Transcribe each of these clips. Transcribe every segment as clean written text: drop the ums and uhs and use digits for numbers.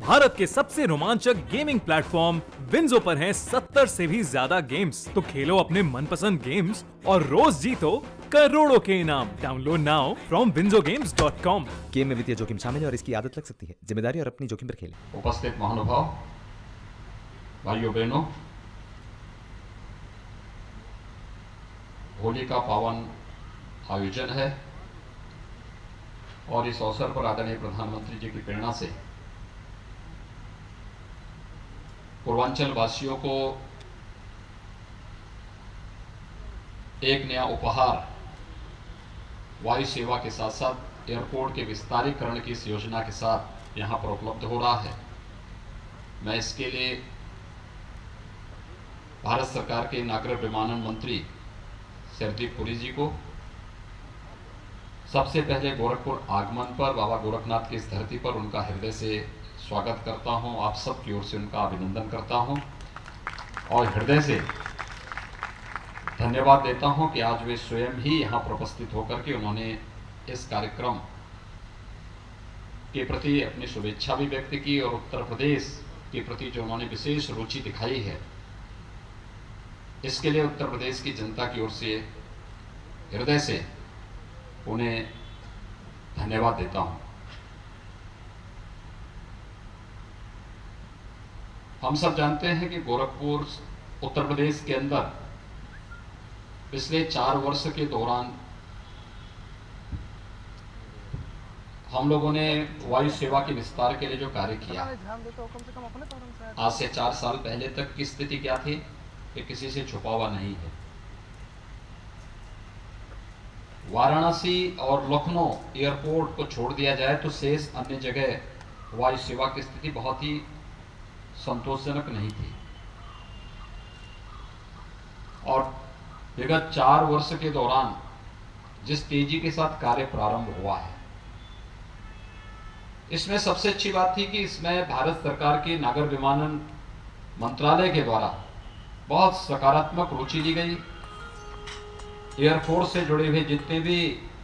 भारत के सबसे रोमांचक गेमिंग प्लेटफॉर्म विंजो पर हैं 70 से भी ज्यादा गेम्स। तो खेलो अपने मनपसंद गेम्स और रोज जीतो करोड़ों के इनाम। Download now from winzogames.com। Game में वित्तीय जोखिम शामिल है और इसकी आदत लग सकती है। जिम्मेदारी और अपनी जोखिम पर खेलें। उपस्थित महानुभाव, भाइयों बहनों, होली का पावन आयोजन है और इस अवसर पर आदरणीय प्रधानमंत्री जी की प्रेरणा से पूर्वांचल वासियों को एक नया उपहार वायु सेवा के साथ साथ एयरपोर्ट के विस्तारीकरण की इस योजना के साथ यहां पर उपलब्ध हो रहा है। मैं इसके लिए भारत सरकार के नागरिक विमानन मंत्री हरदीप पुरी जी को सबसे पहले गोरखपुर आगमन पर बाबा गोरखनाथ की इस धरती पर उनका हृदय से स्वागत करता हूं। आप सब की ओर से उनका अभिनंदन करता हूं और हृदय से धन्यवाद देता हूं कि आज वे स्वयं ही यहां पर उपस्थित होकर के उन्होंने इस कार्यक्रम के प्रति अपनी शुभेच्छा भी व्यक्त की और उत्तर प्रदेश के प्रति जो उन्होंने विशेष रुचि दिखाई है, इसके लिए उत्तर प्रदेश की जनता की ओर से हृदय से उन्हें धन्यवाद देता हूं। हम सब जानते हैं कि गोरखपुर उत्तर प्रदेश के अंदर पिछले 4 वर्ष के दौरान हम लोगों ने वायु सेवा के विस्तार के लिए जो कार्य किया, आज से 4 साल पहले तक की स्थिति क्या थी कि किसी से छुपा हुआ नहीं है। वाराणसी और लखनऊ एयरपोर्ट को छोड़ दिया जाए तो शेष अन्य जगह वायु सेवा की स्थिति बहुत ही संतोषजनक नहीं थी और विगत 4 वर्ष के दौरान जिस तेजी के साथ कार्य प्रारंभ हुआ है, इसमें सबसे अच्छी बात थी कि इसमें भारत सरकार के नागर विमानन मंत्रालय के द्वारा बहुत सकारात्मक रुचि ली गई। एयरफोर्स से जुड़े हुए जितने भी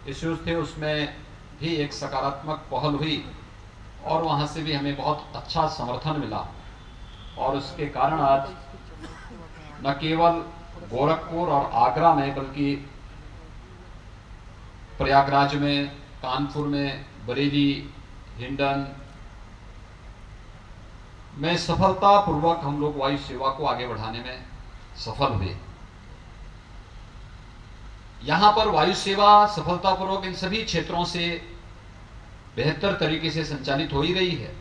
इश्यूज थे उसमें भी एक सकारात्मक पहल हुई और वहां से भी हमें बहुत अच्छा समर्थन मिला और उसके कारण आज न केवल गोरखपुर और आगरा में बल्कि प्रयागराज में, कानपुर में, बरेली, हिंडन में सफलतापूर्वक हम लोग वायु सेवा को आगे बढ़ाने में सफल हुए। यहां पर वायु सेवा सफलतापूर्वक इन सभी क्षेत्रों से बेहतर तरीके से संचालित हो ही रही है,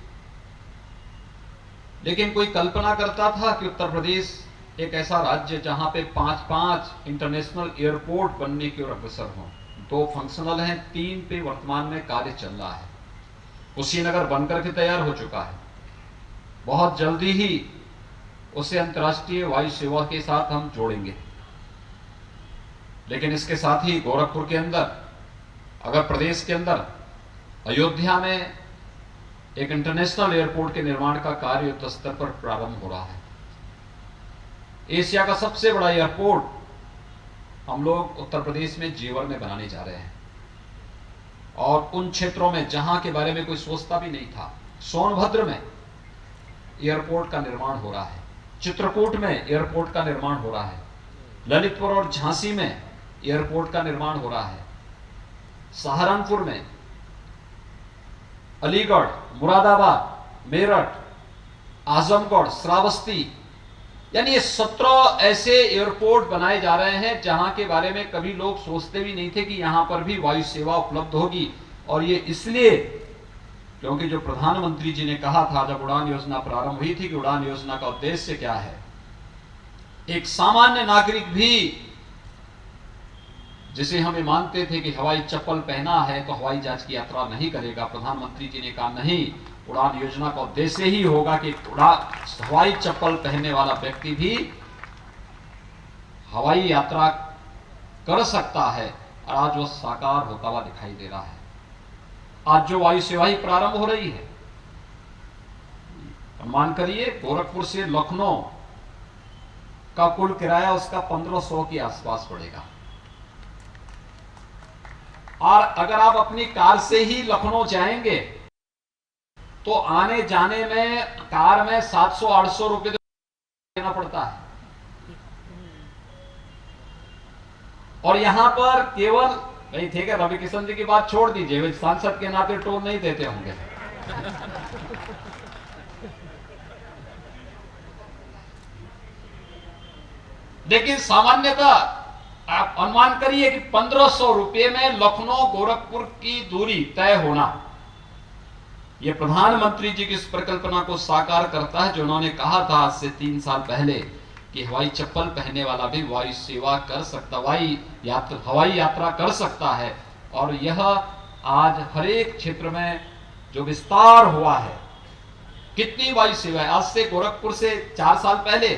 लेकिन कोई कल्पना करता था कि उत्तर प्रदेश एक ऐसा राज्य जहां पे 5 इंटरनेशनल एयरपोर्ट बनने की ओर अग्रसर हों। 2 फंक्शनल हैं, 3 पे वर्तमान में कार्य चल रहा है। कुशीनगर बनकर के तैयार हो चुका है, बहुत जल्दी ही उसे अंतर्राष्ट्रीय वायु सेवा के साथ हम जोड़ेंगे। लेकिन इसके साथ ही गोरखपुर के अंदर, अगर प्रदेश के अंदर अयोध्या में एक इंटरनेशनल एयरपोर्ट के निर्माण का कार्य युद्ध स्तर पर प्रारंभ हो रहा है। एशिया का सबसे बड़ा एयरपोर्ट हम लोग उत्तर प्रदेश में जेवर में बनाने जा रहे हैं और उन क्षेत्रों में जहां के बारे में कोई सोचता भी नहीं था, सोनभद्र में एयरपोर्ट का निर्माण हो रहा है, चित्रकूट में एयरपोर्ट का निर्माण हो रहा है, ललितपुर और झांसी में एयरपोर्ट का निर्माण हो रहा है, सहारनपुर में, अलीगढ़, मुरादाबाद, मेरठ, आजमगढ़, श्रावस्ती, यानी ये 17 ऐसे एयरपोर्ट बनाए जा रहे हैं जहां के बारे में कभी लोग सोचते भी नहीं थे कि यहां पर भी वायु सेवा उपलब्ध होगी। और ये इसलिए क्योंकि जो प्रधानमंत्री जी ने कहा था जब उड़ान योजना प्रारंभ हुई थी कि उड़ान योजना का उद्देश्य क्या है, एक सामान्य नागरिक भी जिसे हम मानते थे कि हवाई चप्पल पहना है तो हवाई जहाज की यात्रा नहीं करेगा, प्रधानमंत्री जी ने कहा नहीं, उड़ान योजना का उद्देश्य ही होगा कि हवाई चप्पल पहनने वाला व्यक्ति भी हवाई यात्रा कर सकता है और आज वो साकार होता हुआ दिखाई दे रहा है। आज जो वायु सेवा ही प्रारंभ हो रही है, मान करिए गोरखपुर से लखनऊ का कुल किराया उसका 1500 के आसपास पड़ेगा और अगर आप अपनी कार से ही लखनऊ जाएंगे तो आने जाने में कार में 700-800 रुपए देना पड़ता है, और यहां पर केवल नहीं, ठीक है, रवि किशन जी की बात छोड़ दीजिए, वे सांसद के नाते टोल नहीं देते होंगे। लेकिन सामान्यतः आप अनुमान करिए कि 1500 रुपए में लखनऊ गोरखपुर की दूरी तय होना, यह प्रधानमंत्री जी की इस परिकल्पना को साकार करता है, जो उन्होंने कहा था आज से 3 साल पहले कि हवाई चप्पल पहनने वाला भी वायु सेवा कर सकता, हवाई यात्रा कर सकता है। और यह आज हर एक क्षेत्र में जो विस्तार हुआ है, कितनी वायु सेवा है। आज से गोरखपुर से 4 साल पहले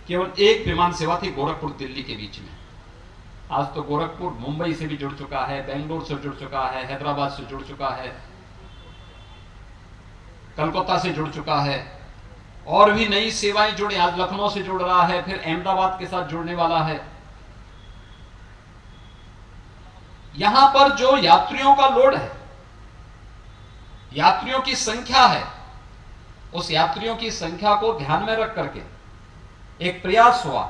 केवल एक विमान सेवा थी गोरखपुर दिल्ली के बीच में, आज तो गोरखपुर मुंबई से भी जुड़ चुका है, बेंगलोर से जुड़ चुका है, हैदराबाद से जुड़ चुका है, कलकत्ता से जुड़ चुका है, और भी नई सेवाएं जुड़ी, आज लखनऊ से जुड़ रहा है, फिर अहमदाबाद के साथ जुड़ने वाला है। यहां पर जो यात्रियों का लोड है, यात्रियों की संख्या है, उस यात्रियों की संख्या को ध्यान में रख करके एक प्रयास हुआ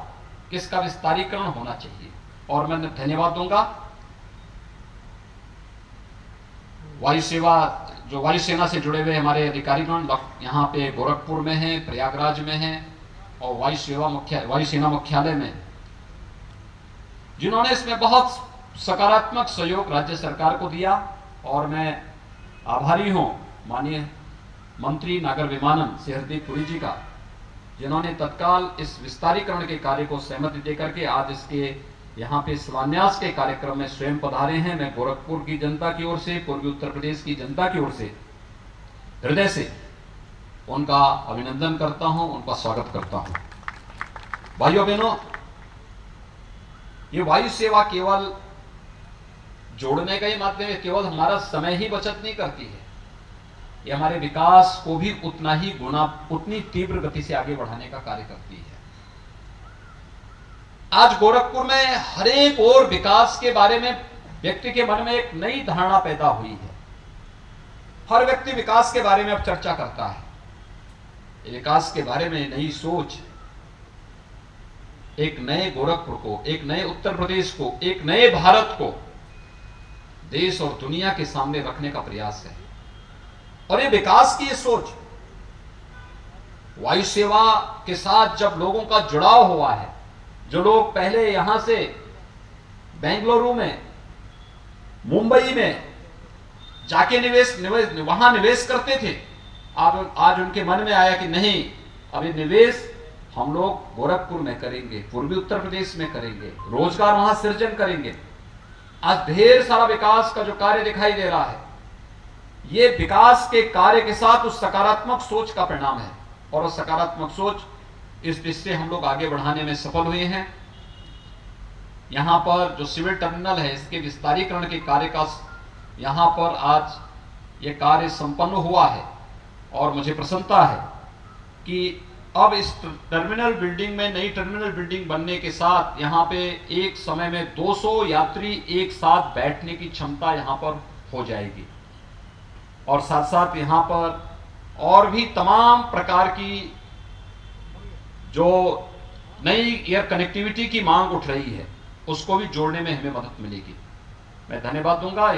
कि इसका विस्तारीकरण होना चाहिए। और मैं धन्यवाद दूंगा वायुसेवा, जो वायुसेना से जुड़े हुए हमारे अधिकारीगण यहाँ पे गोरखपुर में हैं, प्रयागराज में हैं, और वायुसेना मुख्यालय में, जिन्होंने इसमें बहुत सकारात्मक सहयोग राज्य सरकार को दिया। और मैं आभारी हूं माननीय मंत्री नागर विमानन श्री हरदीप पुरी जी का, जिन्होंने तत्काल इस विस्तारीकरण के कार्य को सहमति देकर के आज इसके यहाँ पे शिलान्यास के कार्यक्रम में स्वयं पधारे हैं। मैं गोरखपुर की जनता की ओर से, पूर्वी उत्तर प्रदेश की जनता की ओर से हृदय से उनका अभिनंदन करता हूं, उनका स्वागत करता हूं। भाइयों बहनों, ये वायु सेवा केवल जोड़ने का ही माध्यम है, केवल हमारा समय ही बचत नहीं करती है, ये हमारे विकास को भी उतना ही उतनी तीव्र गति से आगे बढ़ाने का कार्य करती है। आज गोरखपुर में हर एक और विकास के बारे में व्यक्ति के मन में एक नई धारणा पैदा हुई है। हर व्यक्ति विकास के बारे में अब चर्चा करता है। विकास के बारे में नई सोच, एक नए गोरखपुर को, एक नए उत्तर प्रदेश को, एक नए भारत को देश और दुनिया के सामने रखने का प्रयास है। और ये विकास की ये सोच वायु सेवा के साथ जब लोगों का जुड़ाव हुआ है, जो लोग पहले यहां से बेंगलुरु में, मुंबई में जाके वहां निवेश करते थे, आज उनके मन में आया कि नहीं, अभी निवेश हम लोग गोरखपुर में करेंगे, पूर्वी उत्तर प्रदेश में करेंगे, रोजगार वहां सृजन करेंगे। आज ढेर सारा विकास का जो कार्य दिखाई दे रहा है, ये विकास के कार्य के साथ उस सकारात्मक सोच का परिणाम है। और उस सकारात्मक सोच, इस दिशा हम लोग आगे बढ़ाने में सफल हुए हैं। यहां पर जो सिविल टर्मिनल है, इसके विस्तारीकरण के कार्य का यहां पर आज ये कार्य संपन्न हुआ है। और मुझे प्रसन्नता है कि अब इस टर्मिनल बिल्डिंग में, नई टर्मिनल बिल्डिंग बनने के साथ यहां पे एक समय में 200 यात्री एक साथ बैठने की क्षमता यहां पर हो जाएगी। और साथ साथ यहां पर और भी तमाम प्रकार की जो नई एयर कनेक्टिविटी की मांग उठ रही है, उसको भी जोड़ने में हमें मदद मिलेगी। मैं धन्यवाद दूंगा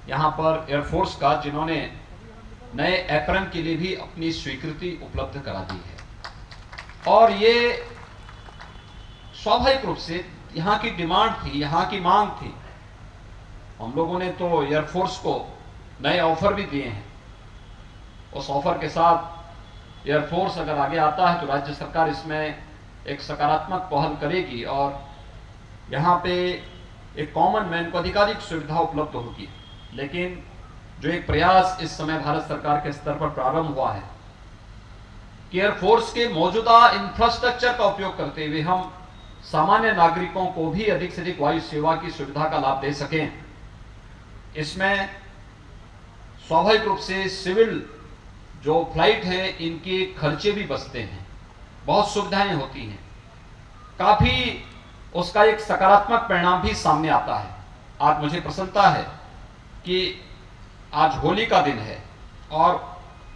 यहां पर एयरफोर्स का, जिन्होंने नए एप्रन के लिए भी अपनी स्वीकृति उपलब्ध करा दी है। और ये स्वाभाविक रूप से यहां की डिमांड थी, यहां की मांग थी। हम लोगों ने तो एयरफोर्स को नए ऑफर भी दिए हैं। उस ऑफर के साथ एयरफोर्स अगर आगे आता है तो राज्य सरकार इसमें एक सकारात्मक पहल करेगी और यहाँ पे एक कॉमन मैन को अधिकाधिक सुविधा उपलब्ध होगी। लेकिन जो एक प्रयास इस समय भारत सरकार के स्तर पर प्रारंभ हुआ है कि एयरफोर्स के मौजूदा इंफ्रास्ट्रक्चर का उपयोग करते हुए हम सामान्य नागरिकों को भी अधिक से अधिक वायु सेवा की सुविधा का लाभ दे सकें, इसमें स्वाभाविक रूप से सिविल जो फ्लाइट है, इनके खर्चे भी बचते हैं, बहुत सुविधाएं होती हैं, काफी उसका एक सकारात्मक परिणाम भी सामने आता है। आज मुझे प्रसन्नता है कि आज होली का दिन है और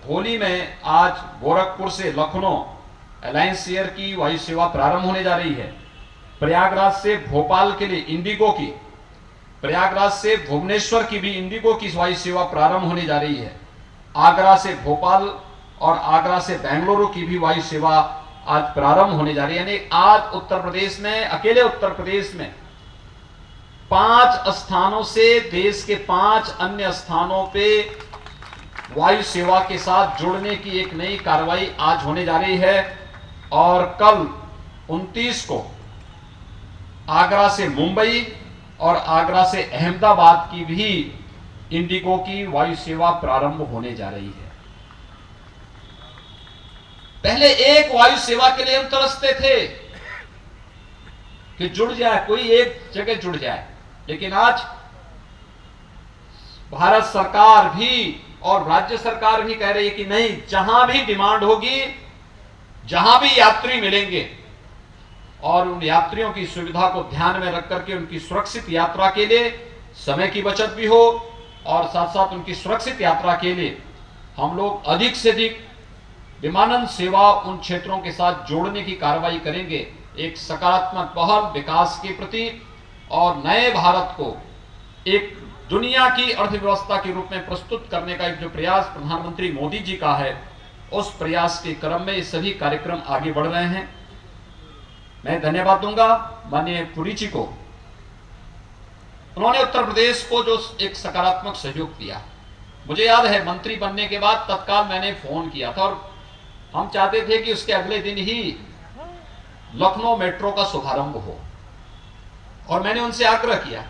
होली में आज गोरखपुर से लखनऊ अलायंस एयर की वायु सेवा प्रारंभ होने जा रही है। प्रयागराज से भोपाल के लिए इंडिगो की, प्रयागराज से भुवनेश्वर की भी इंडिगो की वायु सेवा प्रारंभ होने जा रही है। आगरा से भोपाल और आगरा से बेंगलुरु की भी वायु सेवा आज प्रारंभ होने जा रही है। यानी आज उत्तर प्रदेश में, अकेले उत्तर प्रदेश में 5 स्थानों से देश के 5 अन्य स्थानों पे वायु सेवा के साथ जुड़ने की एक नई कार्रवाई आज होने जा रही है। और कल 29 को आगरा से मुंबई और आगरा से अहमदाबाद की भी इंडिगो की वायु सेवा प्रारंभ होने जा रही है। पहले एक वायु सेवा के लिए हम तरसते थे कि जुड़ जाए, कोई एक जगह जुड़ जाए, लेकिन आज भारत सरकार भी और राज्य सरकार भी कह रही है कि नहीं, जहां भी डिमांड होगी, जहां भी यात्री मिलेंगे और उन यात्रियों की सुविधा को ध्यान में रख करके उनकी सुरक्षित यात्रा के लिए समय की बचत भी हो और साथ साथ उनकी सुरक्षित यात्रा के लिए हम लोग अधिक से अधिक विमानन सेवा उन क्षेत्रों के साथ जोड़ने की कार्रवाई करेंगे। एक सकारात्मक पहल विकास के प्रति और नए भारत को एक दुनिया की अर्थव्यवस्था के रूप में प्रस्तुत करने का एक जो प्रयास प्रधानमंत्री मोदी जी का है, उस प्रयास के क्रम में ये सभी कार्यक्रम आगे बढ़ रहे हैं। मैं धन्यवाद दूंगा माननीय पुरी जी को, उन्होंने उत्तर प्रदेश को जो एक सकारात्मक सहयोग दिया। मुझे याद है मंत्री बनने के बाद तत्काल मैंने फोन किया था और हम चाहते थे कि उसके अगले दिन ही लखनऊ मेट्रो का शुभारंभ हो और मैंने उनसे आग्रह किया,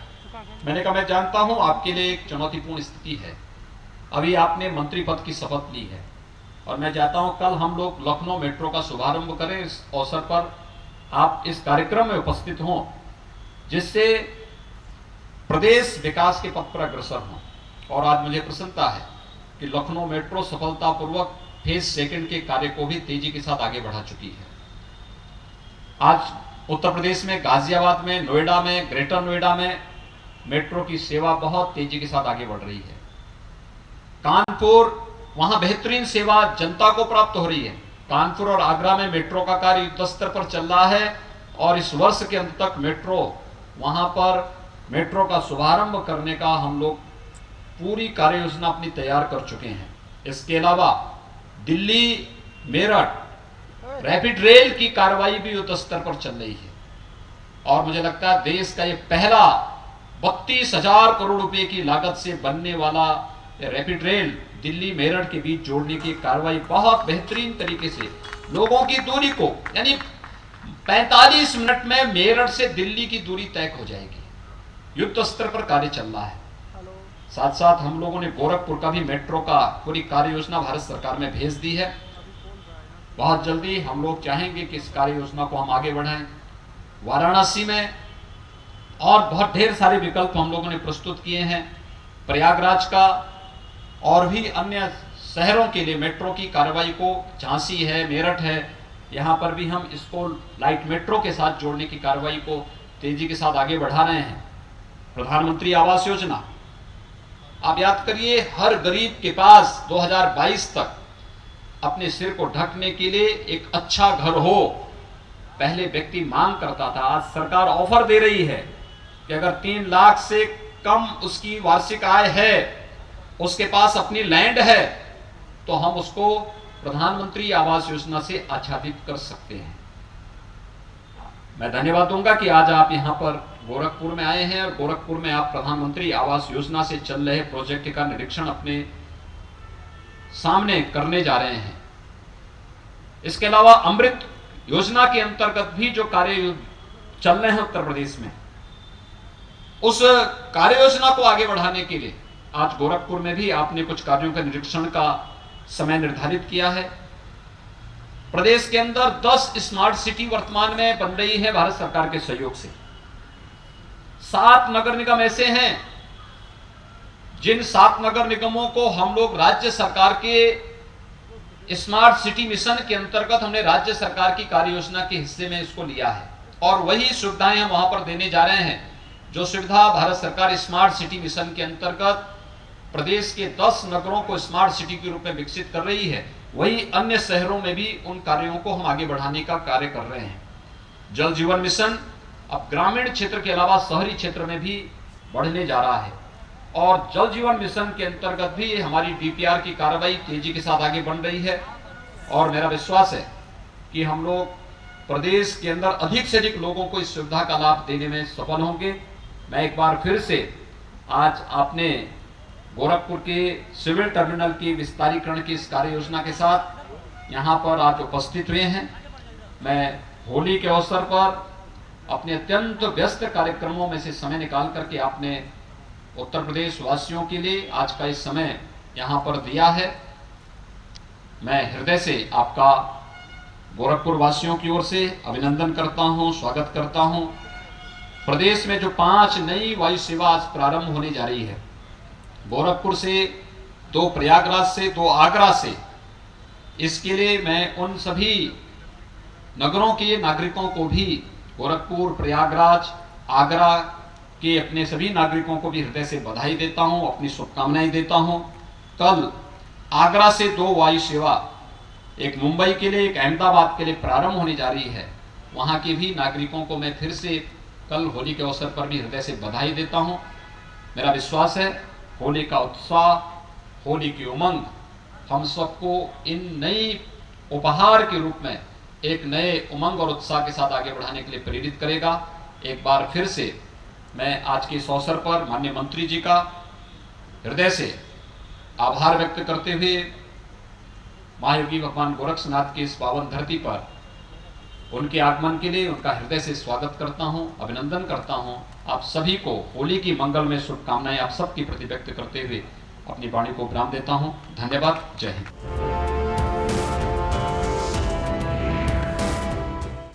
मैंने कहा मैं जानता हूं आपके लिए एक चुनौतीपूर्ण स्थिति है, अभी आपने मंत्री पद की शपथ ली है और मैं चाहता हूं कल हम लोग लखनऊ मेट्रो का शुभारंभ करें। इस अवसर पर आप इस कार्यक्रम में उपस्थित हों जिससे प्रदेश विकास के पथ पर अग्रसर हो। और आज मुझे प्रसन्नता है कि लखनऊ मेट्रो सफलतापूर्वक फेज 2 के कार्य को भी तेजी के साथ आगे बढ़ा चुकी है। आज उत्तर प्रदेश में गाजियाबाद में, नोएडा में, ग्रेटर नोएडा में मेट्रो की सेवा बहुत तेजी के साथ आगे बढ़ रही है। कानपुर, वहां बेहतरीन सेवा जनता को प्राप्त हो रही है। कानपुर और आगरा में मेट्रो का कार्य युद्ध स्तर पर चल रहा है और इस वर्ष के अंत तक वहां पर मेट्रो का शुभारंभ करने का हम लोग पूरी कार्य योजना अपनी तैयार कर चुके हैं। इसके अलावा दिल्ली मेरठ रैपिड रेल की कार्रवाई भी युद्ध स्तर पर चल रही है और मुझे लगता है देश का ये पहला 32,000 करोड़ रुपए की लागत से बनने वाला रैपिड रेल दिल्ली मेरठ के बीच जोड़ने की कार्रवाई बहुत बेहतरीन तरीके से लोगों की दूरी को, यानी 45 मिनट में मेरठ से दिल्ली की दूरी तय हो जाएगी। युद्ध स्तर पर कार्य चल रहा है। साथ साथ हम लोगों ने गोरखपुर का भी मेट्रो का पूरी कार्य योजना भारत सरकार में भेज दी है। बहुत जल्दी हम लोग चाहेंगे कि इस कार्य योजना को हम आगे बढ़ाएं। वाराणसी में और बहुत ढेर सारे विकल्प हम लोगों ने प्रस्तुत किए हैं। प्रयागराज का और भी अन्य शहरों के लिए मेट्रो की कार्रवाई को, झांसी है, मेरठ है, यहाँ पर भी हम इसको लाइट मेट्रो के साथ जोड़ने की कार्रवाई को तेजी के साथ आगे बढ़ा रहे हैं। प्रधानमंत्री आवास योजना, आप याद करिए, हर गरीब के पास 2022 तक अपने सिर को ढकने के लिए एक अच्छा घर हो, पहले व्यक्ति मांग करता था। आज सरकार ऑफर दे रही है कि अगर 3 लाख से कम उसकी वार्षिक आय है, उसके पास अपनी लैंड है, तो हम उसको प्रधानमंत्री आवास योजना से आच्छादित कर सकते हैं। मैं धन्यवाद दूंगा कि आज आप यहां पर गोरखपुर में आए हैं और गोरखपुर में आप प्रधानमंत्री आवास योजना से चल रहे प्रोजेक्ट का निरीक्षण अपने सामने करने जा रहे हैं। इसके अलावा अमृत योजना के अंतर्गत भी जो कार्य चल रहे हैं उत्तर प्रदेश में, उस कार्य योजना को आगे बढ़ाने के लिए आज गोरखपुर में भी आपने कुछ कार्यों का निरीक्षण का समय निर्धारित किया है। प्रदेश के अंदर 10 स्मार्ट सिटी वर्तमान में बन रही है भारत सरकार के सहयोग से। 7 नगर निगम ऐसे हैं जिन 7 नगर निगमों को हम लोग राज्य सरकार के स्मार्ट सिटी मिशन के अंतर्गत हमने राज्य सरकार की कार्य योजना के हिस्से में इसको लिया है और वही सुविधाएं हम वहां पर देने जा रहे हैं जो सुविधा भारत सरकार स्मार्ट सिटी मिशन के अंतर्गत प्रदेश के 10 नगरों को स्मार्ट सिटी के रूप में विकसित कर रही है, वही अन्य शहरों में भी उन कार्यों को हम आगे बढ़ाने का कार्य कर रहे हैं। जल जीवन मिशन अब ग्रामीण क्षेत्र के अलावा शहरी क्षेत्र में भी बढ़ने जा रहा है और जल जीवन मिशन के अंतर्गत भी हमारी डीपीआर की कार्रवाई तेजी के साथ आगे बढ़ रही है और मेरा विश्वास है कि हम लोग प्रदेश के अंदर अधिक से अधिक लोगों को इस सुविधा का लाभ देने में सफल होंगे। मैं एक बार फिर से आज आपने गोरखपुर के सिविल टर्मिनल की विस्तारीकरण की इस कार्य योजना के साथ यहाँ पर आज उपस्थित हुए हैं। मैं होली के अवसर पर अपने अत्यंत व्यस्त कार्यक्रमों में से समय निकाल करके आपने उत्तर प्रदेश वासियों के लिए आज का इस समय यहाँ पर दिया है। मैं हृदय से आपका गोरखपुर वासियों की ओर से अभिनंदन करता हूँ, स्वागत करता हूँ। प्रदेश में जो 5 नई वायु सेवा आज प्रारंभ होने जा रही है, गोरखपुर से, 2 प्रयागराज से, 2 आगरा से, इसके लिए मैं उन सभी नगरों के नागरिकों को भी, गोरखपुर, प्रयागराज, आगरा के अपने सभी नागरिकों को भी हृदय से बधाई देता हूं, अपनी शुभकामनाएं देता हूं। कल आगरा से 2 वायु सेवा, एक मुंबई के लिए, एक अहमदाबाद के लिए प्रारंभ होने जा रही है। वहां के भी नागरिकों को मैं फिर से कल होली के अवसर पर भी हृदय से बधाई देता हूं। मेरा विश्वास है होली का उत्साह, होली की उमंग हम सबको इन नई उपहार के रूप में एक नए उमंग और उत्साह के साथ आगे बढ़ाने के लिए प्रेरित करेगा। एक बार फिर से मैं आज के इस अवसर पर माननीय मंत्री जी का हृदय से आभार व्यक्त करते हुए महायोगी भगवान गोरक्षनाथ की इस पावन धरती पर उनके आगमन के लिए उनका हृदय से स्वागत करता हूं, अभिनंदन करता हूं। आप सभी को होली की मंगलमय शुभकामनाएं आप सबके प्रति व्यक्त करते हुए अपनी वाणी को विराम देता हूं। धन्यवाद। जय हिंद।